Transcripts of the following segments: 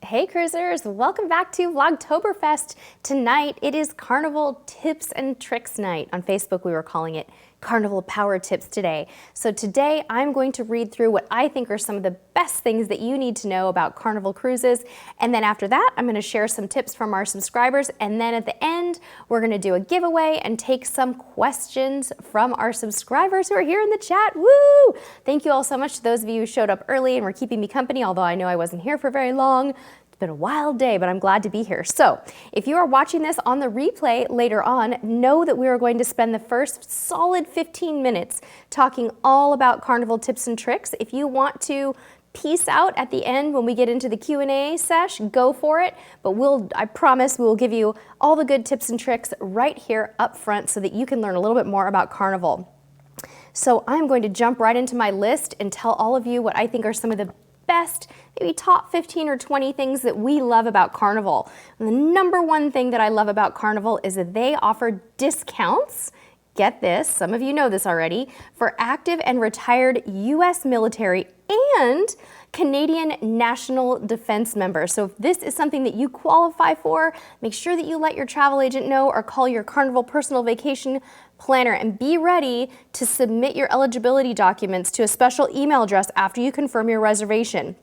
Hey cruisers, welcome back to Vlogtoberfest. Tonight it is Carnival Tips and Tricks Night. On Facebook we were calling it Carnival Power Tips today. So today I'm going to read through what I think are some of the best things that you need to know about Carnival Cruises. And then after that, I'm going to share some tips from our subscribers. And then at the end, we're going to do a giveaway and take some questions from our subscribers who are here in the chat. Woo! Thank you all so much to those of you who showed up early and were keeping me company, although I know I wasn't here for very long. It's been a wild day, but I'm glad to be here. So if you are watching this on the replay later on, know that we are going to spend the first solid 15 minutes talking all about Carnival tips and tricks. If you want to peace out at the end when we get into the Q&A sesh, go for it. But I promise we will give you all the good tips and tricks right here up front so that you can learn a little bit more about Carnival. So I'm going to jump right into my list and tell all of you what I think are some of the best, maybe top 15 or 20 things that we love about Carnival. And the number one thing that I love about Carnival is that they offer discounts. Get this, some of you know this already, for active and retired U.S. military and Canadian National Defense members. So if this is something that you qualify for, make sure that you let your travel agent know or call your Carnival personal vacation planner and be ready to submit your eligibility documents to a special email address after you confirm your reservation.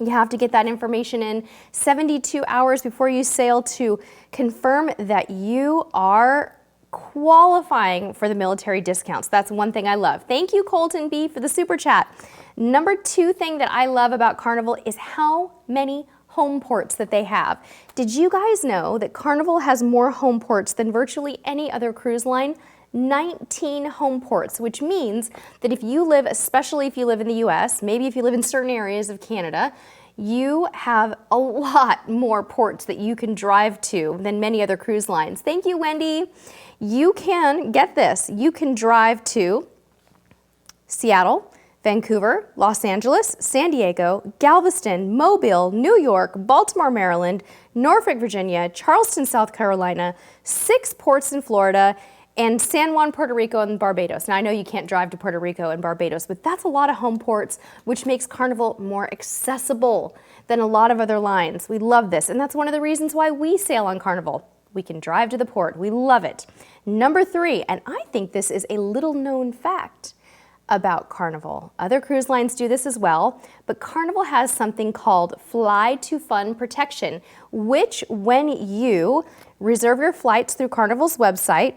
You have to get that information in 72 hours before you sail to confirm that you are qualifying for the military discounts. That's one thing I love. Thank you, Colton B, for the super chat. Number two thing that I love about Carnival is how many home ports that they have. Did you guys know that Carnival has more home ports than virtually any other cruise line? 19 home ports, which means that if you live, especially if you live in the US, maybe if you live in certain areas of Canada, you have a lot more ports that you can drive to than many other cruise lines. Thank you, Wendy. You can, get this, you can drive to Seattle, Vancouver, Los Angeles, San Diego, Galveston, Mobile, New York, Baltimore, Maryland, Norfolk, Virginia, Charleston, South Carolina, 6 ports in Florida, and San Juan, Puerto Rico, and Barbados. Now, I know you can't drive to Puerto Rico and Barbados, but that's a lot of home ports, which makes Carnival more accessible than a lot of other lines. We love this, and that's one of the reasons why we sail on Carnival. We can drive to the port. We love it. Number 3, and I think this is a little known fact about Carnival. Other cruise lines do this as well, but Carnival has something called Fly to Fun Protection, which when you reserve your flights through Carnival's website,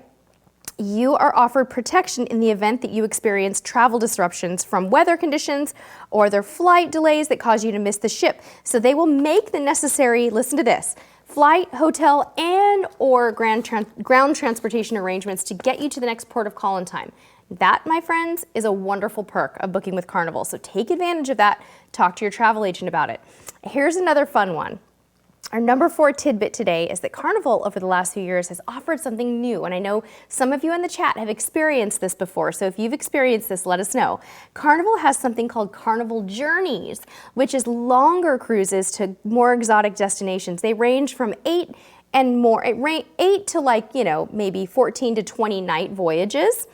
you are offered protection in the event that you experience travel disruptions from weather conditions or their flight delays that cause you to miss the ship. So they will make the necessary, listen to this, flight, hotel, and or ground transportation arrangements to get you to the next port of call in time. That, my friends, is a wonderful perk of booking with Carnival. So take advantage of that. Talk to your travel agent about it. Here's another fun one. Our number 4 tidbit today is that Carnival over the last few years has offered something new, and I know some of you in the chat have experienced this before, so if you've experienced this, let us know. Carnival has something called Carnival Journeys, which is longer cruises to more exotic destinations. They range from 8 and more, 8 to like, you know, maybe 14 to 20 night voyages.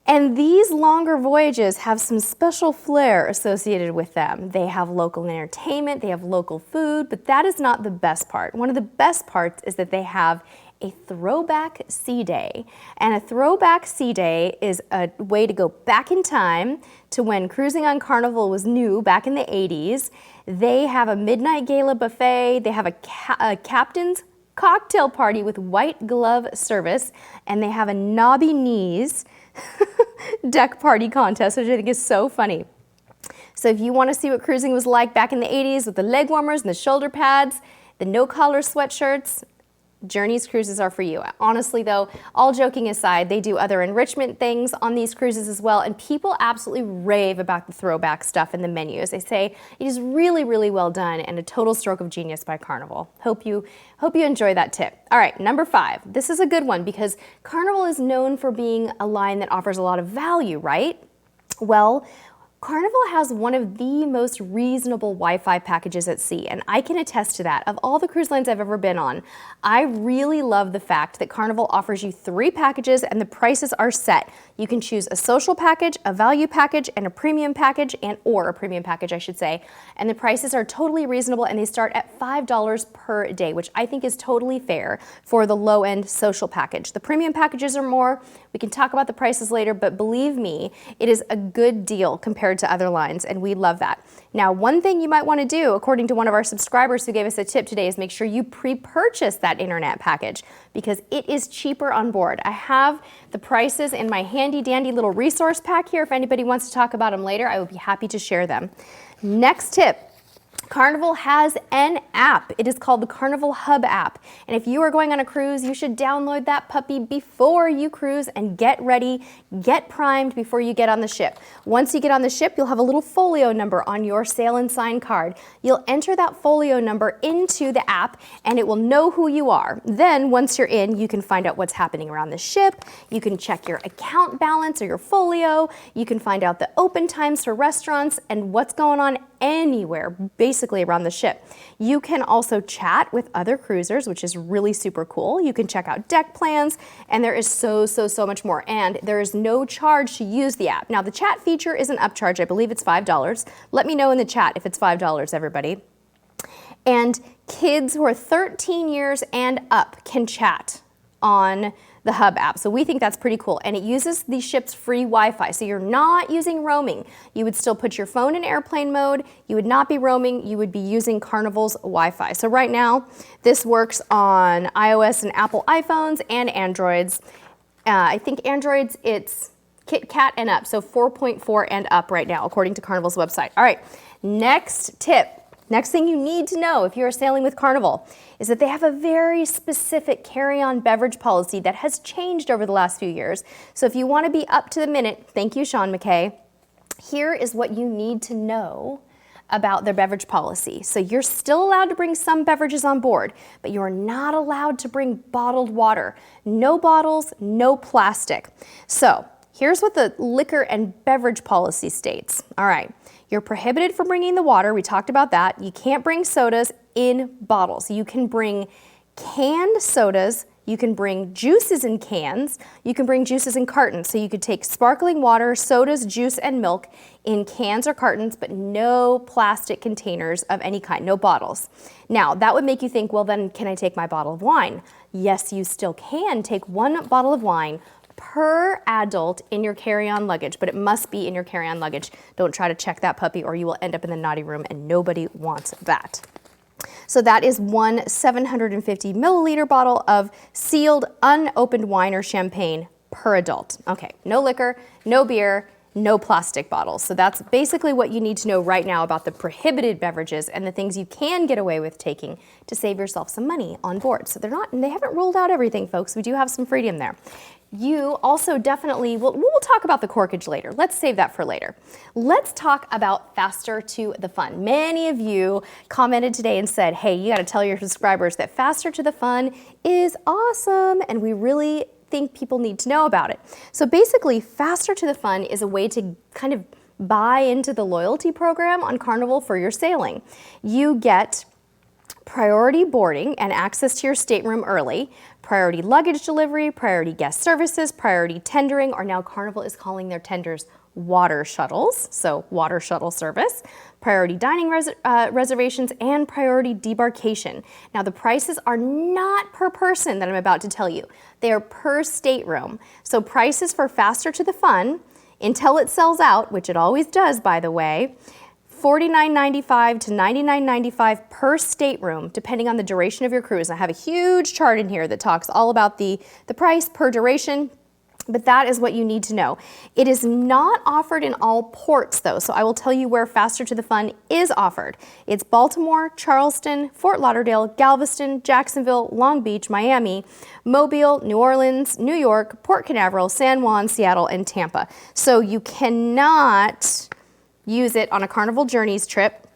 And these longer voyages have some special flair associated with them. They have local entertainment, they have local food, but that is not the best part. One of the best parts is that they have a throwback sea day. And a throwback sea day is a way to go back in time to when cruising on Carnival was new back in the 80s. They have a midnight gala buffet, they have a captain's cocktail party with white glove service, and they have a knobby knees deck party contest, which I think is so funny. So if you want to see what cruising was like back in the 80s with the leg warmers and the shoulder pads, the no-collar sweatshirts, Journeys Cruises are for you. Honestly though, all joking aside, they do other enrichment things on these cruises as well, and people absolutely rave about the throwback stuff in the menus. They say it is really, really well done and a total stroke of genius by Carnival. Hope you enjoy that tip. All right, number 5. This is a good one because Carnival is known for being a line that offers a lot of value, right? Well, Carnival has one of the most reasonable Wi-Fi packages at sea, and I can attest to that. Of all the cruise lines I've ever been on, I really love the fact that Carnival offers you 3 packages and the prices are set. You can choose a social package, a value package, and a premium package, or a premium package, I should say. And the prices are totally reasonable, and they start at $5 per day, which I think is totally fair for the low-end social package. The premium packages are more. We can talk about the prices later, but believe me, it is a good deal compared to other lines, and we love that. Now, one thing you might want to do, according to one of our subscribers who gave us a tip today, is make sure you pre-purchase that internet package because it is cheaper on board. I have the prices in my handy dandy little resource pack here. If anybody wants to talk about them later, I would be happy to share them. Next tip. Carnival has an app. It is called the Carnival Hub app. And if you are going on a cruise, you should download that puppy before you cruise and get ready, get primed before you get on the ship. Once you get on the ship, you'll have a little folio number on your sail and sign card. You'll enter that folio number into the app and it will know who you are. Then once you're in, you can find out what's happening around the ship. You can check your account balance or your folio. You can find out the open times for restaurants and what's going on anywhere, basically around the ship. You can also chat with other cruisers, which is really super cool. You can check out deck plans, and there is so much more. And there is no charge to use the app. Now, the chat feature is an upcharge. I believe it's $5. Let me know in the chat if it's $5, everybody. And kids who are 13 years and up can chat on the Hub app. So we think that's pretty cool. And it uses the ship's free Wi-Fi. So you're not using roaming. You would still put your phone in airplane mode. You would not be roaming. You would be using Carnival's Wi-Fi. So right now, this works on iOS and Apple iPhones and Androids. I think Androids, it's Kit Kat and up. So 4.4 and up right now, according to Carnival's website. All right, next tip. Next thing you need to know if you're sailing with Carnival is that they have a very specific carry-on beverage policy that has changed over the last few years. So if you want to be up to the minute, thank you, Sean McKay, here is what you need to know about their beverage policy. So you're still allowed to bring some beverages on board, but you are not allowed to bring bottled water. No bottles, no plastic. So here's what the liquor and beverage policy states. All right. You're prohibited from bringing the water. We talked about that. You can't bring sodas in bottles. You can bring canned sodas. You can bring juices in cans. You can bring juices in cartons. So you could take sparkling water, sodas, juice, and milk in cans or cartons, but no plastic containers of any kind, no bottles. Now, that would make you think, well, then can I take my bottle of wine? Yes, you still can take 1 bottle of wine per adult in your carry-on luggage, but it must be in your carry-on luggage. Don't try to check that puppy or you will end up in the naughty room and nobody wants that. So that is 1 750 milliliter bottle of sealed, unopened wine or champagne per adult. Okay, no liquor, no beer, no plastic bottles. So that's basically what you need to know right now about the prohibited beverages and the things you can get away with taking to save yourself some money on board. So they haven't ruled out everything, folks. We do have some freedom there. You also definitely, we'll talk about the corkage later. Let's save that for later. Let's talk about Faster to the Fun. Many of you commented today and said, hey, you got to tell your subscribers that Faster to the Fun is awesome, and we really think people need to know about it. So basically, Faster to the Fun is a way to kind of buy into the loyalty program on Carnival for your sailing. You get priority boarding and access to your stateroom early, priority luggage delivery, priority guest services, priority tendering, or now Carnival is calling their tenders water shuttles, so water shuttle service, priority dining reservations, and priority debarkation. Now the prices are not per person that I'm about to tell you. They are per stateroom. So prices for Faster to the Fun, until it sells out, which it always does, by the way, $49.95 to $99.95 per stateroom, depending on the duration of your cruise. I have a huge chart in here that talks all about the price per duration, but that is what you need to know. It is not offered in all ports, though, so I will tell you where Faster to the Fun is offered. It's Baltimore, Charleston, Fort Lauderdale, Galveston, Jacksonville, Long Beach, Miami, Mobile, New Orleans, New York, Port Canaveral, San Juan, Seattle, and Tampa. So you cannot use it on a Carnival Journeys trip,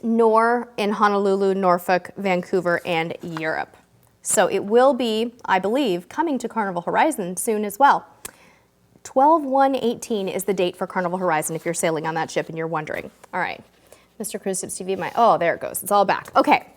nor in Honolulu, Norfolk, Vancouver, and Europe. So it will be, I believe, coming to Carnival Horizon soon as well. 12/1/18 is the date for Carnival Horizon if you're sailing on that ship and you're wondering. All right, Mr. Cruise Tips TV, oh, there it goes. It's all back. Okay.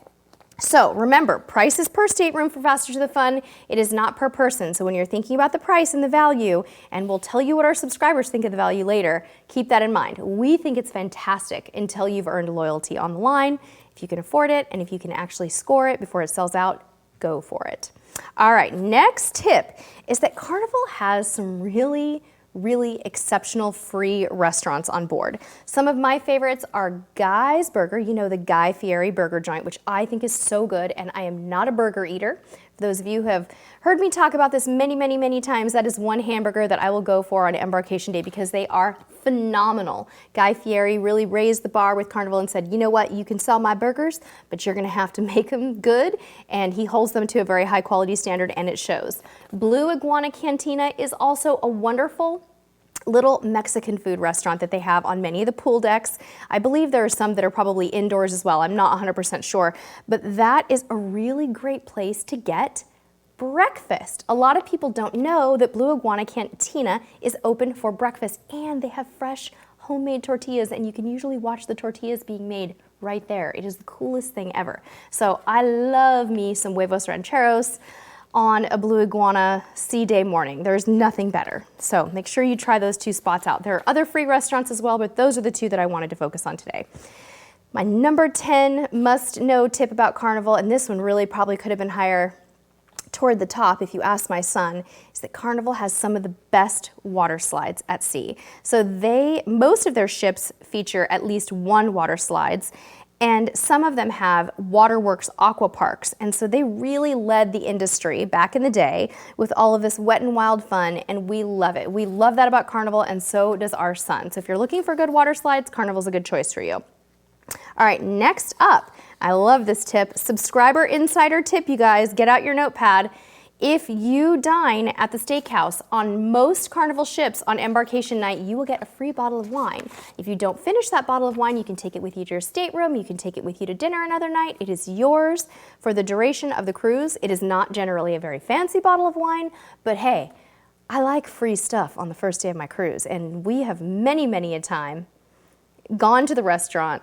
So remember, price is per stateroom for Faster to the Fun. It is not per person. So when you're thinking about the price and the value, and we'll tell you what our subscribers think of the value later, keep that in mind. We think it's fantastic until you've earned loyalty on the line. If you can afford it and if you can actually score it before it sells out, go for it. All right, next tip is that Carnival has some really exceptional free restaurants on board. Some of my favorites are Guy's Burger, you know, the Guy Fieri burger joint, which I think is so good, and I am not a burger eater. For those of you who have heard me talk about this many times, that is one hamburger that I will go for on embarkation day because they are phenomenal. Guy Fieri really raised the bar with Carnival and said, you know what, you can sell my burgers, but you're gonna have to make them good, and he holds them to a very high quality standard, and it shows. Blue Iguana Cantina is also a wonderful little Mexican food restaurant that they have on many of the pool decks. I believe there are some that are probably indoors as well. I'm not 100% sure, but that is a really great place to get breakfast. A lot of people don't know that Blue Iguana Cantina is open for breakfast, and they have fresh homemade tortillas, and you can usually watch the tortillas being made right there. It is the coolest thing ever. So I love me some huevos rancheros on a Blue Iguana sea day morning. There's nothing better. So make sure you try those two spots out. There are other free restaurants as well, but those are the two that I wanted to focus on today. My number 10 must-know tip about Carnival, and this one really probably could have been higher toward the top if you ask my son, is that Carnival has some of the best water slides at sea. So most of their ships feature at least one water slides, and some of them have Waterworks aqua parks. And so they really led the industry back in the day with all of this wet and wild fun, and we love it. We love that about Carnival, and so does our son. So if you're looking for good water slides, Carnival's a good choice for you. All right, next up, I love this tip, subscriber insider tip, you guys. Get out your notepad. If you dine at the steakhouse on most Carnival ships on embarkation night, you will get a free bottle of wine. If you don't finish that bottle of wine, you can take it with you to your stateroom. You can take it with you to dinner another night. It is yours for the duration of the cruise. It is not generally a very fancy bottle of wine, but hey, I like free stuff on the first day of my cruise, and we have many a time gone to the restaurant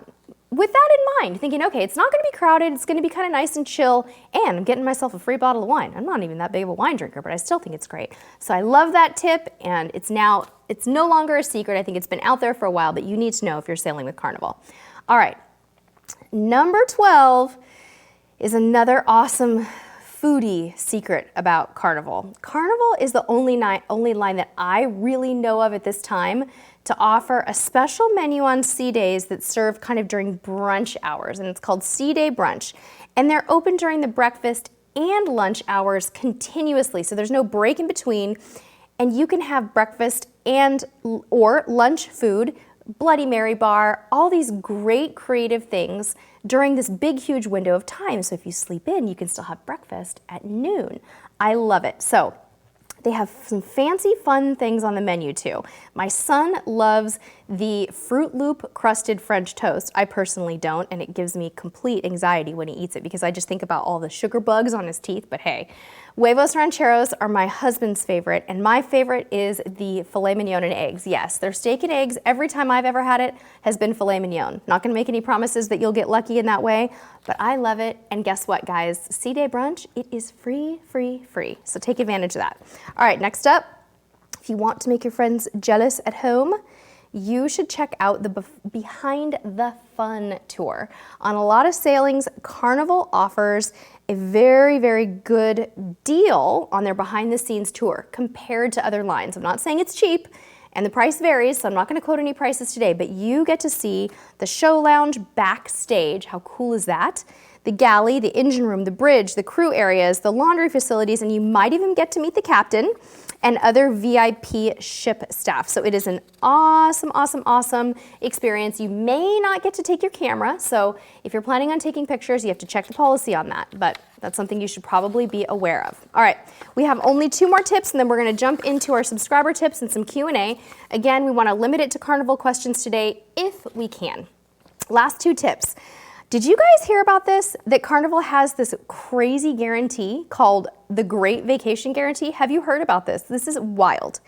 with that in mind, thinking, okay, it's not gonna be crowded, it's gonna be kind of nice and chill, and I'm getting myself a free bottle of wine. I'm not even that big of a wine drinker, but I still think it's great. So I love that tip, and it's no longer a secret. I think it's been out there for a while, but you need to know if you're sailing with Carnival. All right, number 12 is another awesome foodie secret about Carnival. Carnival is the only line that I really know of at this time to offer a special menu on sea days that's served kind of during brunch hours, and it's called Sea Day Brunch. And they're open during the breakfast and lunch hours continuously, so there's no break in between, and you can have breakfast or lunch food, Bloody Mary bar, all these great creative things during this big, huge window of time. So if you sleep in, you can still have breakfast at noon. I love it. So they have some fancy, fun things on the menu too. My son loves the Fruit Loop crusted French toast. I personally don't, and it gives me complete anxiety when he eats it because I just think about all the sugar bugs on his teeth, but hey. Huevos rancheros are my husband's favorite, and my favorite is the filet mignon and eggs. Yes, their steak and eggs, every time I've ever had it, has been filet mignon. Not gonna make any promises that you'll get lucky in that way, but I love it, and guess what, guys? Sea Day Brunch, it is free, so take advantage of that. All right, next up, if you want to make your friends jealous at home, you should check out the Behind the Fun tour. On a lot of sailings, Carnival offers a very good deal on their behind the scenes tour compared to other lines. I'm not saying it's cheap, and the price varies, so I'm not gonna quote any prices today, but you get to see the show lounge backstage. How cool is that? The galley, the engine room, the bridge, the crew areas, the laundry facilities, and you might even get to meet the captain and other VIP ship staff. So it is an awesome experience. You may not get to take your camera, so if you're planning on taking pictures, you have to check the policy on that, but that's something you should probably be aware of. All right, we have only 2 more tips, and then we're gonna jump into our subscriber tips and some Q&A. Again, we wanna limit it to Carnival questions today if we can. Last 2 tips. Did you guys hear about this? That Carnival has this crazy guarantee called the Great Vacation Guarantee? Have you heard about this? This is wild.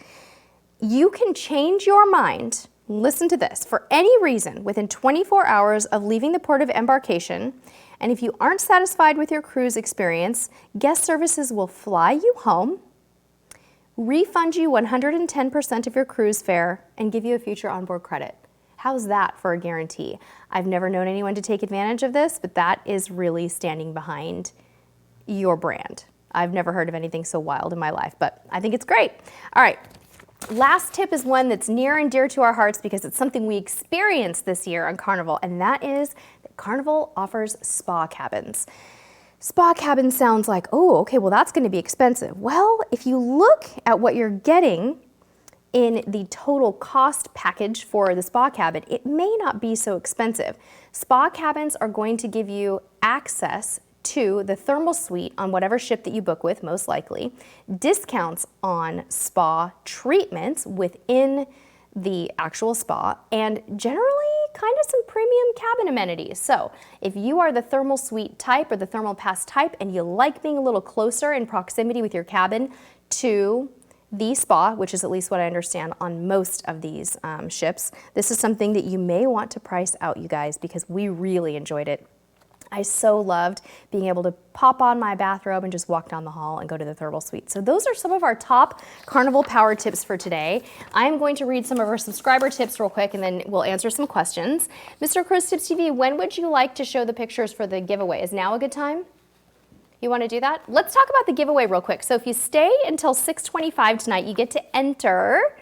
You can change your mind, listen to this, for any reason within 24 hours of leaving the port of embarkation. And if you aren't satisfied with your cruise experience, guest services will fly you home, refund you 110% of your cruise fare, and give you a future onboard credit. How's that for a guarantee? I've never known anyone to take advantage of this, but that is really standing behind your brand. I've never heard of anything so wild in my life, but I think it's great. All right. Last tip is one that's near and dear to our hearts because it's something we experienced this year on Carnival, and that is that Carnival offers spa cabins. Spa cabin sounds like, oh, okay, well that's going to be expensive. Well, if you look at what you're getting in the total cost package for the spa cabin, it may not be so expensive. Spa cabins are going to give you access to the thermal suite on whatever ship that you book with, most likely, discounts on spa treatments within the actual spa, and generally kind of some premium cabin amenities. So if you are the thermal suite type or the thermal pass type and you like being a little closer in proximity with your cabin to the spa, which is at least what I understand on most of these ships, this is something that you may want to price out, you guys, because we really enjoyed it. I so loved being able to pop on my bathrobe and just walk down the hall and go to the thermal suite. So those are some of our top Carnival Power tips for today. I'm going to read some of our subscriber tips real quick and then we'll answer some questions. Mr. Cruise Tips TV, when would you like to show the pictures for the giveaway? Is now a good time? You want to do that? Let's talk about the giveaway real quick. So if you stay until 6:25 tonight, you get to enter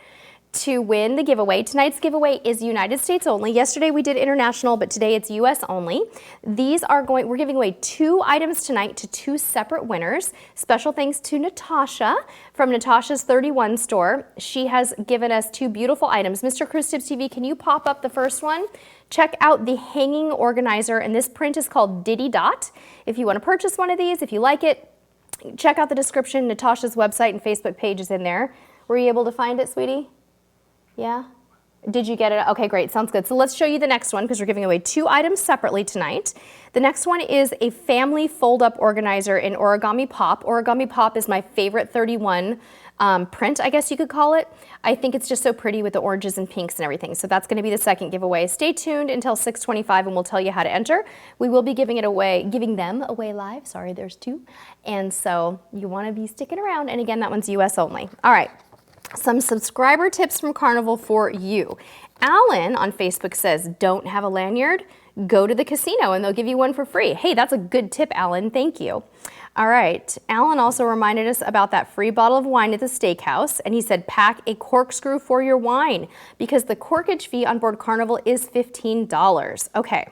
to win the giveaway. Tonight's giveaway is United States only. Yesterday we did international, but today it's US only. We're giving away 2 items tonight to 2 separate winners. Special thanks to Natasha from Natasha's 31 store. She has given us 2 beautiful items. Mr. Cruise Tips TV, can you pop up the first one? Check out the hanging organizer, and this print is called Diddy Dot. If you want to purchase one of these, if you like it, check out the description. Natasha's website and Facebook page is in there. Were you able to find it, sweetie? Yeah? Did you get it? Okay, great. Sounds good. So let's show you the next one because we're giving away 2 items separately tonight. The next one is a family fold-up organizer in Origami Pop. Origami Pop is my favorite 31 print, I guess you could call it. I think it's just so pretty with the oranges and pinks and everything. So that's going to be the second giveaway. Stay tuned until 6:25 and we'll tell you how to enter. We will be giving them away live. Sorry, there's 2. And so you want to be sticking around. And again, that one's US only. All right. Some subscriber tips from Carnival for you. Alan on Facebook says, don't have a lanyard? Go to the casino and they'll give you one for free. Hey, that's a good tip, Alan. Thank you. All right. Alan also reminded us about that free bottle of wine at the steakhouse, and he said pack a corkscrew for your wine because the corkage fee on board Carnival is $15. Okay.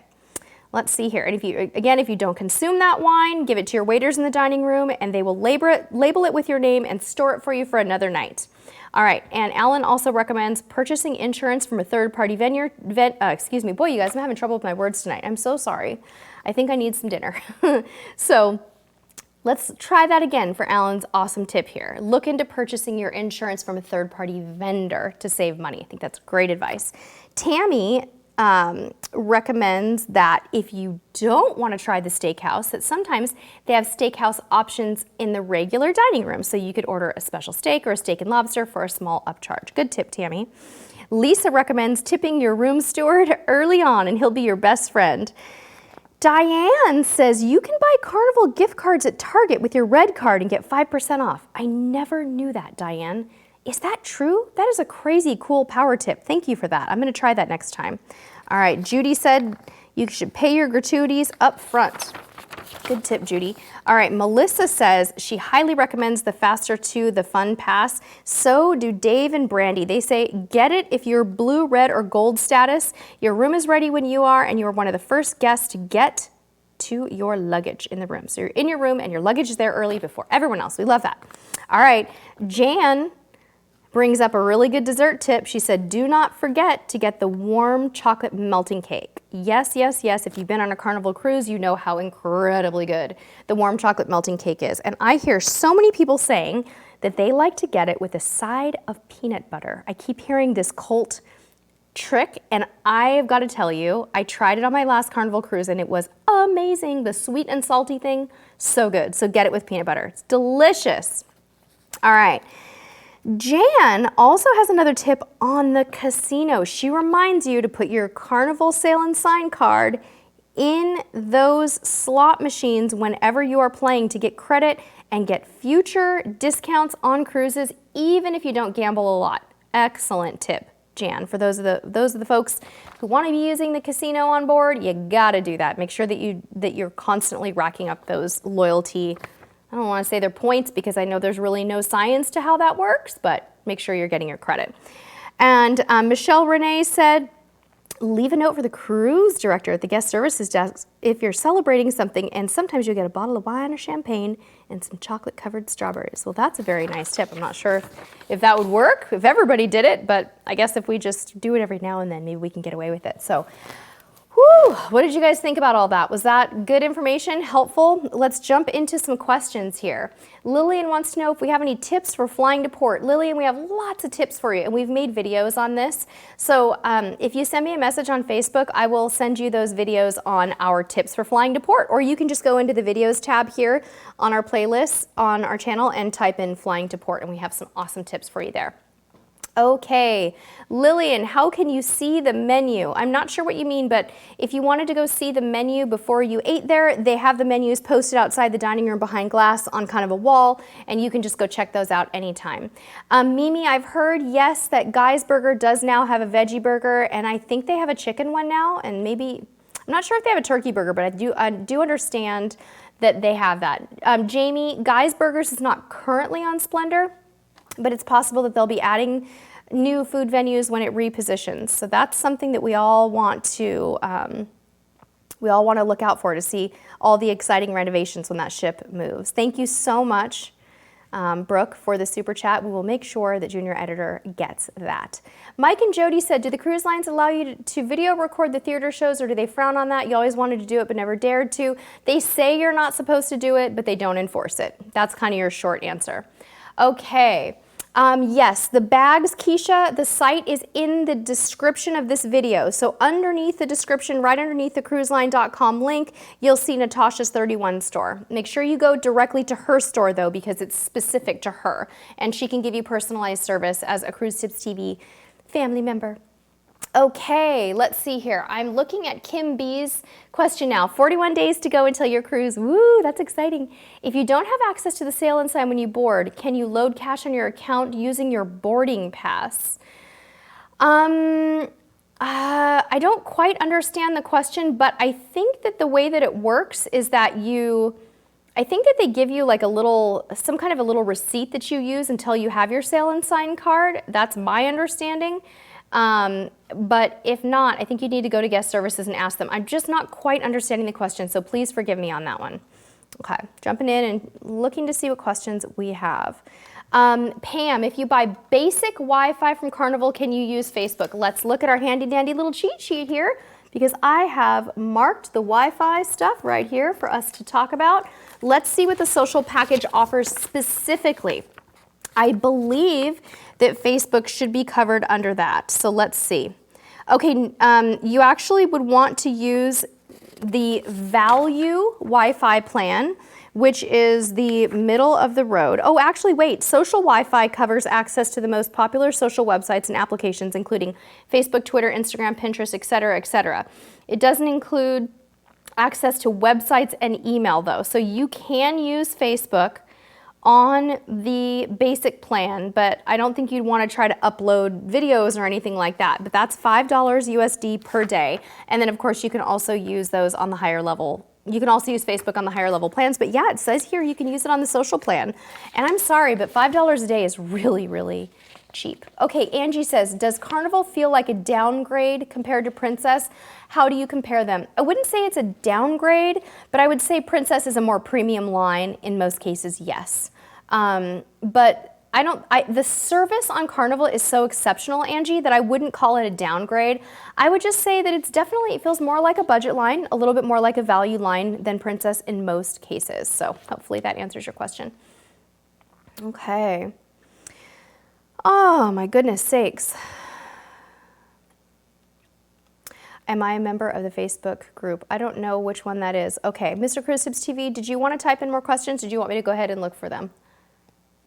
Let's see here. And if you don't consume that wine, give it to your waiters in the dining room and they will label it with your name and store it for you for another night. All right, and Alan also recommends purchasing insurance from a third-party vendor. Boy, you guys, I'm having trouble with my words tonight. I'm so sorry. I think I need some dinner. So let's try that again for Alan's awesome tip here. Look into purchasing your insurance from a third-party vendor to save money. I think that's great advice. Tammy recommends that if you don't want to try the steakhouse, that sometimes they have steakhouse options in the regular dining room. So you could order a special steak or a steak and lobster for a small upcharge. Good tip, Tammy. Lisa recommends tipping your room steward early on and he'll be your best friend. Diane says you can buy Carnival gift cards at Target with your red card and get 5% off. I never knew that, Diane. Is that true? That is a crazy cool power tip. Thank you for that. I'm going to try that next time. All right, Judy said you should pay your gratuities up front. Good tip, Judy. All right, Melissa says she highly recommends the Faster 2, the Fun Pass. So do Dave and Brandy. They say get it if you're blue, red, or gold status. Your room is ready when you are, and you are one of the first guests to get to your luggage in the room. So you're in your room, and your luggage is there early before everyone else. We love that. All right, Jan brings up a really good dessert tip. She said, do not forget to get the warm chocolate melting cake. Yes, yes, yes. If you've been on a Carnival cruise, you know how incredibly good the warm chocolate melting cake is. And I hear so many people saying that they like to get it with a side of peanut butter. I keep hearing this cult trick, and I've got to tell you, I tried it on my last Carnival cruise and it was amazing. The sweet and salty thing, so good. So get it with peanut butter. It's delicious. All right. Jan also has another tip on the casino. She reminds you to put your Carnival Sail and Sign card in those slot machines whenever you are playing to get credit and get future discounts on cruises, even if you don't gamble a lot. Excellent tip, Jan. For those of the folks who want to be using the casino on board, you gotta do that. Make sure that you're constantly racking up those loyalty. I don't want to say they're points because I know there's really no science to how that works, but make sure you're getting your credit. And Michelle Renee said, leave a note for the cruise director at the guest services desk if you're celebrating something, and sometimes you'll get a bottle of wine or champagne and some chocolate-covered strawberries. Well, that's a very nice tip. I'm not sure if that would work, if everybody did it, but I guess if we just do it every now and then, maybe we can get away with it. So, whew, what did you guys think about all that? Was that good information, helpful? Let's jump into some questions here. Lillian wants to know if we have any tips for flying to port. Lillian, we have lots of tips for you, and we've made videos on this. So if you send me a message on Facebook, I will send you those videos on our tips for flying to port, or you can just go into the videos tab here on our playlist on our channel and type in flying to port, and we have some awesome tips for you there. Okay, Lillian, how can you see the menu? I'm not sure what you mean, but if you wanted to go see the menu before you ate there, they have the menus posted outside the dining room behind glass on kind of a wall, and you can just go check those out anytime. Mimi, I've heard, yes, that Guy's Burger does now have a veggie burger, and I think they have a chicken one now, and maybe, I'm not sure if they have a turkey burger, but I do understand that they have that. Jamie, Guy's Burgers is not currently on Splendor, but it's possible that they'll be adding new food venues when it repositions. So that's something that we all want to look out for, to see all the exciting renovations when that ship moves. Thank you so much, Brooke, for the super chat. We will make sure that Junior Editor gets that. Mike and Jody said, do the cruise lines allow you to video record the theater shows, or do they frown on that? You always wanted to do it but never dared to. They say you're not supposed to do it, but they don't enforce it. That's kind of your short answer. Okay. Yes, the bags, Keisha, the site is in the description of this video. So underneath the description, right underneath the cruiseline.com link, you'll see Natasha's 31 store. Make sure you go directly to her store though, because it's specific to her, and she can give you personalized service as a Cruise Tips TV family member. Okay, let's see here. I'm looking at Kim B's question now. 41 days to go until your cruise. Woo, that's exciting. If you don't have access to the sail and sign when you board, can you load cash on your account using your boarding pass? I don't quite understand the question, but I think that the way that it works is that I think that they give you like some kind of a little receipt that you use until you have your sail and sign card. That's my understanding. But if not, I think you need to go to guest services and ask them. I'm just not quite understanding the question, so please forgive me on that one. Okay, jumping in and looking to see what questions we have. Pam, if you buy basic Wi-Fi from Carnival, can you use Facebook? Let's look at our handy dandy little cheat sheet here, because I have marked the Wi-Fi stuff right here for us to talk about. Let's see what the social package offers specifically. I believe that Facebook should be covered under that. So let's see. Okay, you actually would want to use the value Wi-Fi plan, which is the middle of the road. Oh, actually, wait. Social Wi-Fi covers access to the most popular social websites and applications, including Facebook, Twitter, Instagram, Pinterest, etc., etc. It doesn't include access to websites and email, though. So you can use Facebook on the basic plan, but I don't think you'd want to try to upload videos or anything like that. But that's $5 USD per day. And then of course you can also use those on the higher level. You can also use Facebook on the higher level plans, but yeah, it says here you can use it on the social plan. And I'm sorry, but $5 a day is really, really cheap. Okay, Angie says, does Carnival feel like a downgrade compared to Princess? How do you compare them? I wouldn't say it's a downgrade, but I would say Princess is a more premium line. In most cases, yes. But the service on Carnival is so exceptional, Angie, that I wouldn't call it a downgrade. I would just say that it feels more like a budget line, a little bit more like a value line than Princess in most cases. So hopefully that answers your question. Okay. Oh my goodness sakes. Am I a member of the Facebook group? I don't know which one that is. Okay, Mr. Cruise Tips TV, did you want to type in more questions? Or do you want me to go ahead and look for them?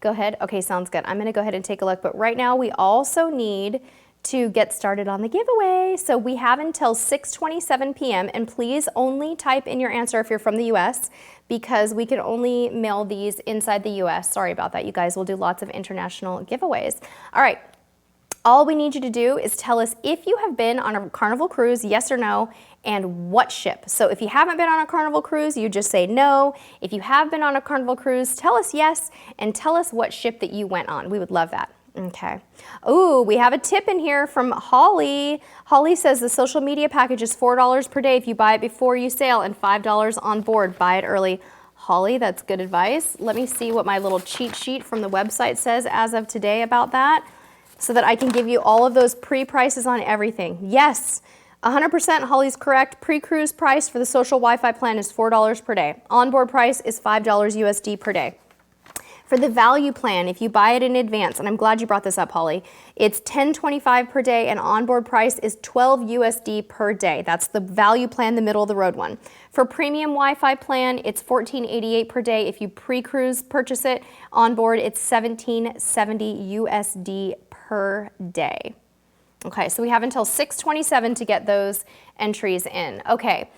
Go ahead. Okay, sounds good. I'm gonna go ahead and take a look, but right now we also need to get started on the giveaway. So we have until 6:27 p.m. and please only type in your answer if you're from the US because we can only mail these inside the US. Sorry about that, you guys. We'll do lots of international giveaways. All right. All we need you to do is tell us if you have been on a Carnival cruise, yes or no, and what ship. So if you haven't been on a Carnival cruise, you just say no. If you have been on a Carnival cruise, tell us yes, and tell us what ship that you went on. We would love that. Okay. Ooh, we have a tip in here from Holly. Holly says the social media package is $4 per day if you buy it before you sail and $5 on board. Buy it early. Holly, that's good advice. Let me see what my little cheat sheet from the website says as of today about that, so that I can give you all of those pre-prices on everything. Yes, 100% Holly's correct. Pre-cruise price for the social Wi-Fi plan is $4 per day. Onboard price is $5 USD per day. For the value plan, if you buy it in advance, and I'm glad you brought this up, Holly, it's $10.25 per day and onboard price is $12 USD per day. That's the value plan, the middle of the road one. For premium Wi-Fi plan, it's $14.88 per day. If you pre-cruise purchase it, onboard it's $17.70 USD per day. Okay, so we have until 6:27 to get those entries in. Okay.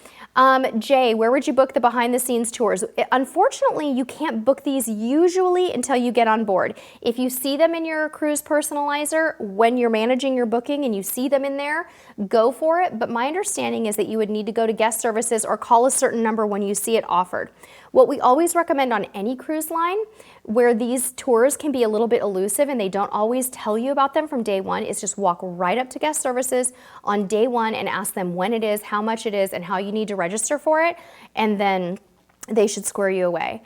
Jay, where would you book the behind the scenes tours? Unfortunately, you can't book these usually until you get on board. If you see them in your cruise personalizer when you're managing your booking and you see them in there, go for it. But my understanding is that you would need to go to guest services or call a certain number when you see it offered. What we always recommend on any cruise line where these tours can be a little bit elusive and they don't always tell you about them from day one is just walk right up to guest services on day one and ask them when it is, how much it is, and how you need to register for it, and then they should square you away.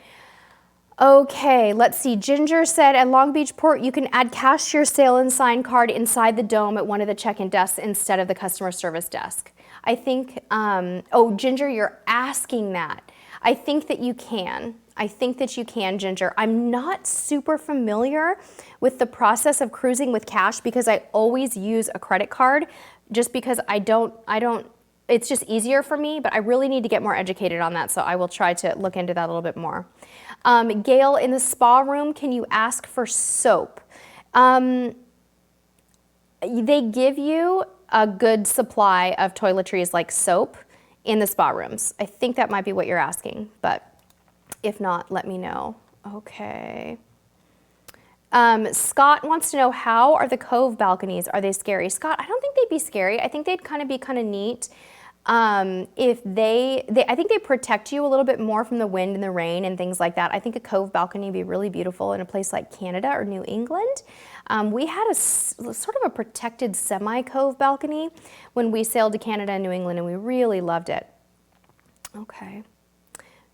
Okay, let's see. Ginger said at Long Beach Port, you can add cash to your sail and sign card inside the dome at one of the check-in desks instead of the customer service desk. I think, oh, Ginger, you're asking that. I think that you can. I think that you can, Ginger. I'm not super familiar with the process of cruising with cash because I always use a credit card just because I don't, it's just easier for me, but I really need to get more educated on that, so I will try to look into that a little bit more. Gail, in the spa room, can you ask for soap? They give you a good supply of toiletries like soap in the spa rooms. I think that might be what you're asking, but if not, let me know. Okay. Scott wants to know, how are the cove balconies? Are they scary? Scott, I don't think they'd be scary. I think they'd kind of be kind of neat. If I think they protect you a little bit more from the wind and the rain and things like that. I think a cove balcony would be really beautiful in a place like Canada or New England. We had a sort of a protected semi-cove balcony when we sailed to Canada and New England, and we really loved it. Okay.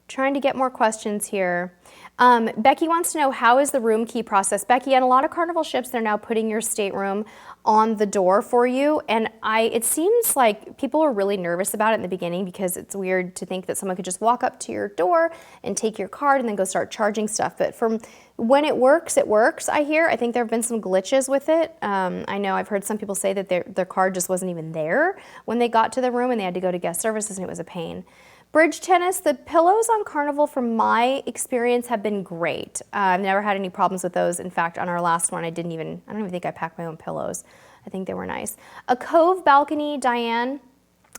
Trying to get more questions here. Becky wants to know, how is the room key process? Becky, on a lot of Carnival ships, they're now putting your stateroom on the door for you. And it seems like people are really nervous about it in the beginning because it's weird to think that someone could just walk up to your door and take your card and then go start charging stuff. But from when it works, I hear. I think there have been some glitches with it. I know I've heard some people say that their card just wasn't even there when they got to the room and they had to go to guest services and it was a pain. Bridge tennis, the pillows on Carnival from my experience have been great. I've never had any problems with those. In fact, on our last one, I don't even think I packed my own pillows. I think they were nice. A cove balcony, Diane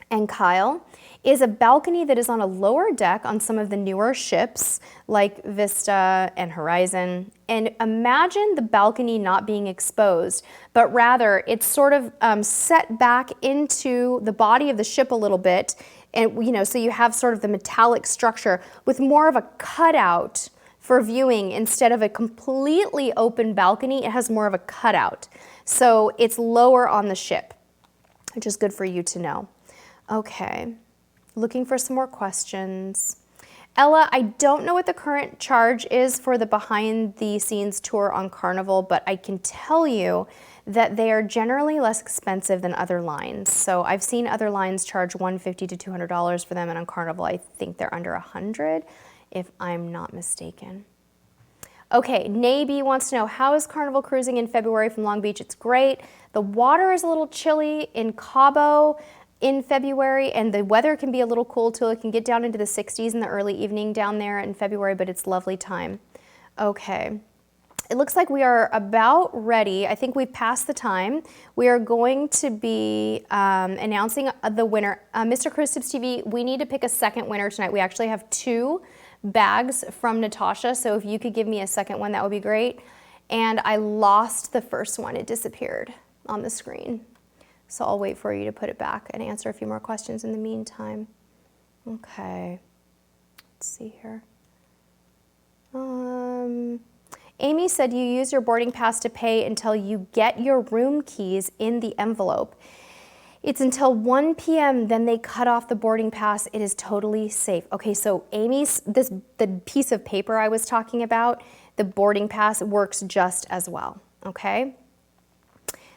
and Kyle, is a balcony that is on a lower deck on some of the newer ships like Vista and Horizon. And imagine the balcony not being exposed, but rather it's sort of set back into the body of the ship a little bit. And, you know, so you have sort of the metallic structure with more of a cutout for viewing instead of a completely open balcony. It has more of a cutout. So it's lower on the ship, which is good for you to know. Okay, looking for some more questions. Ella, I don't know what the current charge is for the behind the scenes tour on Carnival, but I can tell you that they are generally less expensive than other lines. So I've seen other lines charge $150 to $200 for them, and on Carnival I think they're under $100, if I'm not mistaken. Okay, Naby wants to know, how is Carnival cruising in February from Long Beach? It's great. The water is a little chilly in Cabo in February, and the weather can be a little cool too. It can get down into the 60s in the early evening down there in February, but it's a lovely time. Okay. it looks like we are about ready. I think we've passed the time. We are going to be announcing the winner. Mr. Cruise Tips TV, we need to pick a second winner tonight. We actually have 2 bags from Natasha, so if you could give me a second one, that would be great. And I lost the first one. It disappeared on the screen. So I'll wait for you to put it back and answer a few more questions in the meantime. Okay, let's see here. Amy said you use your boarding pass to pay until you get your room keys in the envelope. It's until 1 p.m. then they cut off the boarding pass. It is totally safe. Okay, so Amy's, the piece of paper I was talking about, the boarding pass works just as well, okay?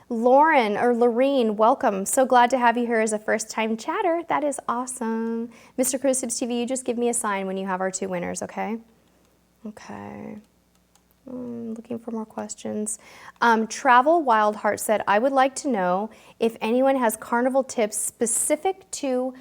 Lauren or Lorene, welcome. So glad to have you here as a first-time chatter. That is awesome. Mr. Cruise Tips TV, you just give me a sign when you have our 2 winners, okay? Okay. Looking for more questions. Travel Wildheart said, I would like to know if anyone has Carnival tips specific to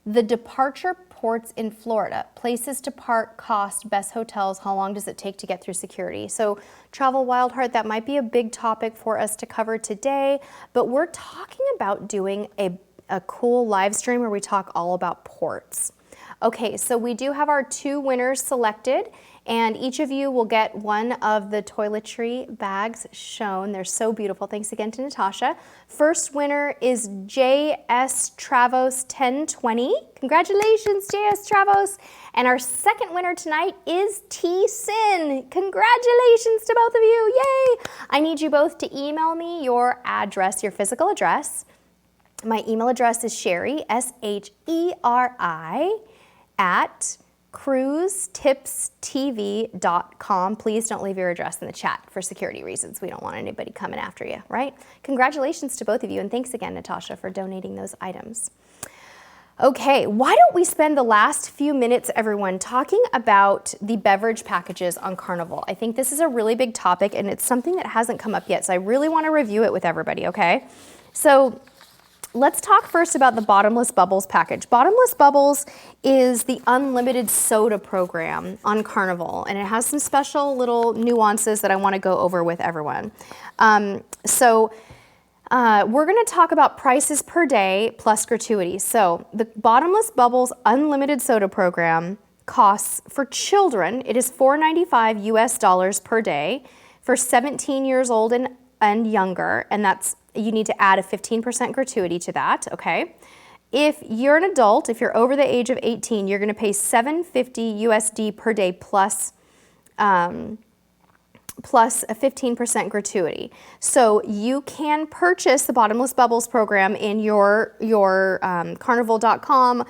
the departure ports in Florida, places to park, cost, best hotels, how long does it take to get through security? So Travel Wildheart, that might be a big topic for us to cover today, but we're talking about doing a cool live stream where we talk all about ports. Okay, so we do have our 2 winners selected, and each of you will get one of the toiletry bags shown. They're so beautiful. Thanks again to Natasha. First winner is JS Travos 1020. Congratulations, JS Travos. And our second winner tonight is T Sin. Congratulations to both of you. Yay! I need you both to email me your address, your physical address. My email address is Sherry, SHERI, at CruiseTipsTV.com. Please don't leave your address in the chat for security reasons. We don't want anybody coming after you, right? Congratulations to both of you, and thanks again, Natasha, for donating those items. Okay, why don't we spend the last few minutes, everyone, talking about the beverage packages on Carnival? I think this is a really big topic, and it's something that hasn't come up yet, so I really want to review it with everybody, okay? So let's talk first about the Bottomless Bubbles package. Bottomless Bubbles is the unlimited soda program on Carnival, and it has some special little nuances that I want to go over with everyone. We're going to talk about prices per day plus gratuity. So the Bottomless Bubbles unlimited soda program costs for children, it is $4.95 US per day for 17 years old and younger, and that's, you need to add a 15% gratuity to that, okay? If you're an adult, if you're over the age of 18, you're gonna pay $7.50 USD per day plus a 15% gratuity. So you can purchase the Bottomless Bubbles program in your carnival.com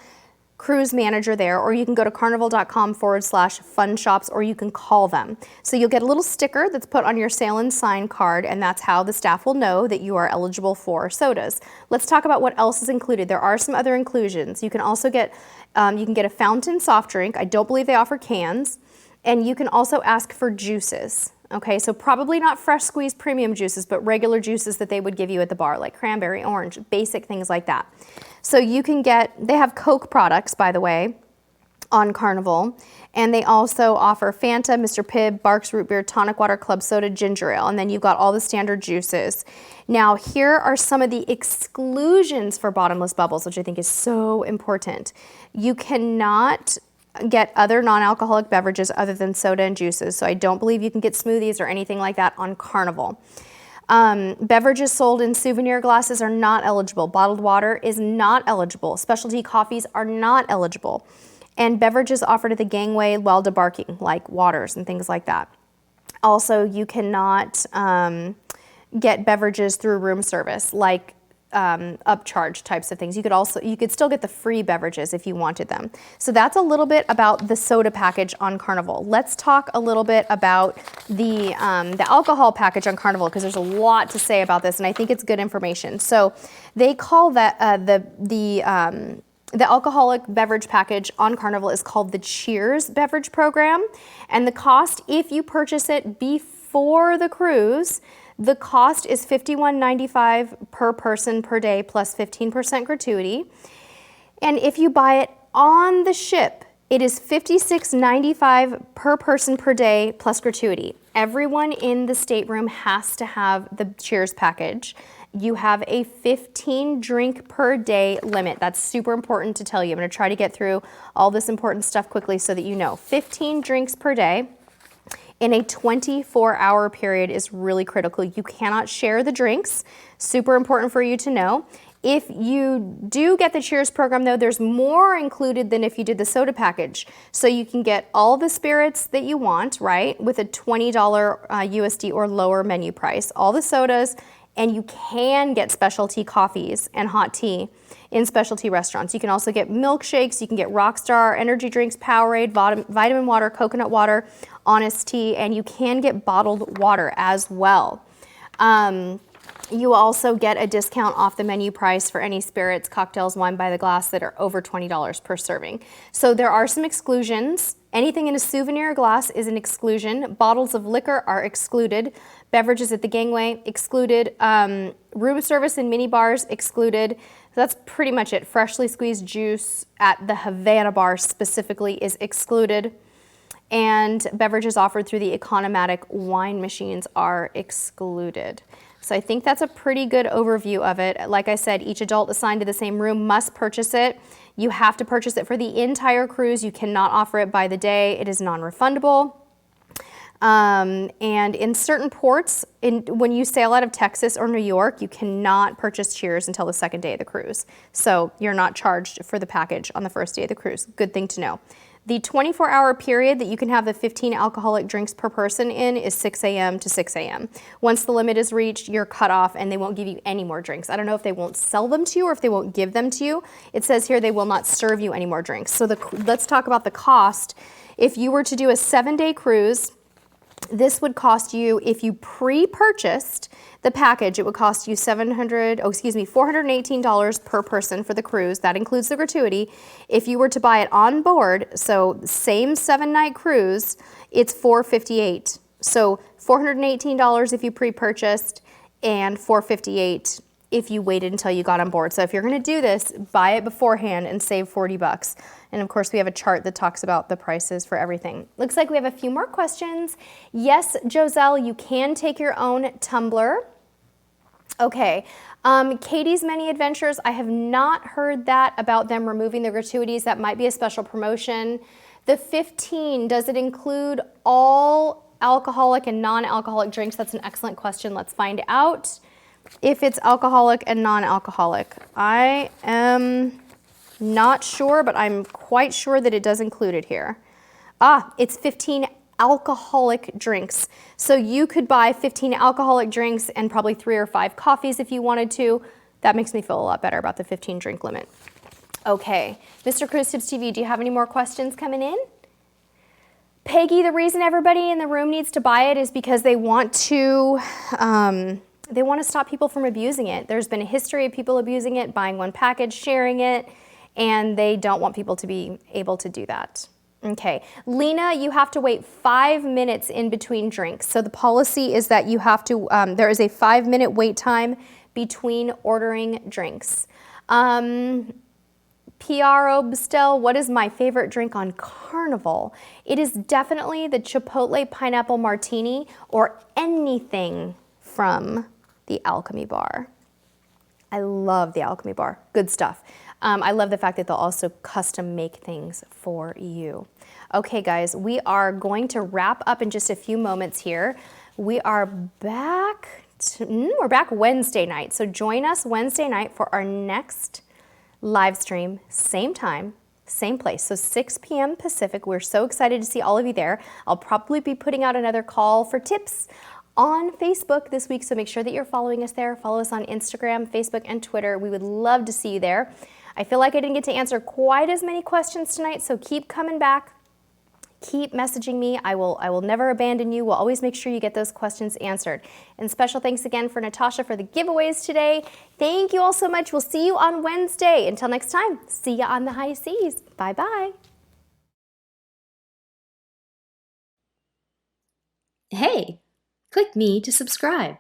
cruise manager there, or you can go to carnival.com/fun shops, or you can call them. So you'll get a little sticker that's put on your Sail and Sign card, and that's how the staff will know that you are eligible for sodas. Let's talk about what else is included. There are some other inclusions. You can also get, a fountain soft drink. I don't believe they offer cans. And you can also ask for juices. Okay, so probably not fresh squeezed premium juices, but regular juices that they would give you at the bar, like cranberry, orange, basic things like that. So you can get, they have Coke products, by the way, on Carnival, and they also offer Fanta, Mr. Pibb, Barks Root Beer, Tonic Water, Club Soda, Ginger Ale, and then you've got all the standard juices. Now, here are some of the exclusions for Bottomless Bubbles, which I think is so important. You cannot get other non-alcoholic beverages other than soda and juices. So I don't believe you can get smoothies or anything like that on Carnival. Beverages sold in souvenir glasses are not eligible. Bottled water is not eligible. Specialty coffees are not eligible. And beverages offered at the gangway while debarking, like waters and things like that. Also, you cannot get beverages through room service, like upcharge types of things. You could still get the free beverages if you wanted them. So that's a little bit about the soda package on Carnival. Let's talk a little bit about the alcohol package on Carnival, because there's a lot to say about this, and I think it's good information. So they call that the alcoholic beverage package on Carnival is called the Cheers beverage program, and the cost, if you purchase it before the cruise, the cost is $51.95 per person per day plus 15% gratuity. And if you buy it on the ship, It is $56.95 per person per day plus gratuity. Everyone in the stateroom has to have the Cheers package. You have a 15 drink per day limit. That's super important to tell you. I'm going to try to get through all this important stuff quickly so that you know. 15 drinks per day in a 24-hour period is really critical. You cannot share the drinks. Super important for you to know. If you do get the Cheers program though, there's more included than if you did the soda package. So you can get all the spirits that you want, right, with a $20 USD or lower menu price, all the sodas, and you can get specialty coffees and hot tea in specialty restaurants. You can also get milkshakes, you can get Rockstar, energy drinks, Powerade, vitamin water, coconut water, Honest Tea, and you can get bottled water as well. You also get a discount off the menu price for any spirits, cocktails, wine by the glass that are over $20 per serving. So there are some exclusions. Anything in a souvenir glass is an exclusion. Bottles of liquor are excluded. Beverages at the gangway, excluded. Room service in mini bars, excluded. So that's pretty much it. Freshly squeezed juice at the Havana bar specifically is excluded. And beverages offered through the economatic wine machines are excluded. So I think that's a pretty good overview of it. Like I said, each adult assigned to the same room must purchase it. You have to purchase it for the entire cruise. You cannot offer it by the day. It is non-refundable. And in certain ports, when you sail out of Texas or New York, you cannot purchase Cheers until the second day of the cruise. So you're not charged for the package on the first day of the cruise. Good thing to know. The 24-hour period that you can have the 15 alcoholic drinks per person in is 6 a.m. to 6 a.m. Once the limit is reached, you're cut off and they won't give you any more drinks. I don't know if they won't sell them to you or if they won't give them to you. It says here they will not serve you any more drinks. So let's talk about the cost. If you were to do a 7-day cruise, this would cost you, if you pre-purchased the package, it would cost you $418 per person for the cruise. That includes the gratuity. If you were to buy it on board, so same 7-night cruise, it's $458. So $418 if you pre-purchased and $458 if you waited until you got on board. So if you're going to do this, buy it beforehand and save 40 bucks. And of course, we have a chart that talks about the prices for everything. Looks like we have a few more questions. Yes, Joselle, you can take your own tumbler. Okay. Katie's Many Adventures, I have not heard that about them removing the gratuities. That might be a special promotion. The 15, does it include all alcoholic and non-alcoholic drinks? That's an excellent question. Let's find out if it's alcoholic and non-alcoholic. I am not sure, but I'm quite sure that it does include it here. It's 15 alcoholic drinks. So you could buy 15 alcoholic drinks and probably 3 or 5 coffees if you wanted to. That makes me feel a lot better about the 15 drink limit. Okay, Mr. Cruise Tips TV, do you have any more questions coming in? Peggy, the reason everybody in the room needs to buy it is because they want to stop people from abusing it. There's been a history of people abusing it, buying one package, sharing it, and they don't want people to be able to do that. Okay, Lena, you have to wait 5 minutes in between drinks. So the policy is that you have to, there is a 5-minute wait time between ordering drinks. Piaro Bestel, what is my favorite drink on Carnival? It is definitely the Chipotle Pineapple Martini or anything from the Alchemy Bar. I love the Alchemy Bar, good stuff. I love the fact that they'll also custom make things for you. Okay guys, we are going to wrap up in just a few moments here. We are back, we're back Wednesday night. So join us Wednesday night for our next live stream, same time, same place. So 6 p.m. Pacific. We're so excited to see all of you there. I'll probably be putting out another call for tips on Facebook this week, so make sure that you're following us there. Follow us on Instagram, Facebook, and Twitter. We would love to see you there. I feel like I didn't get to answer quite as many questions tonight, so keep coming back. Keep messaging me. I will never abandon you. We'll always make sure you get those questions answered. And special thanks again for Natasha for the giveaways today. Thank you all so much. We'll see you on Wednesday. Until next time, see you on the high seas. Bye-bye. Hey, click me to subscribe.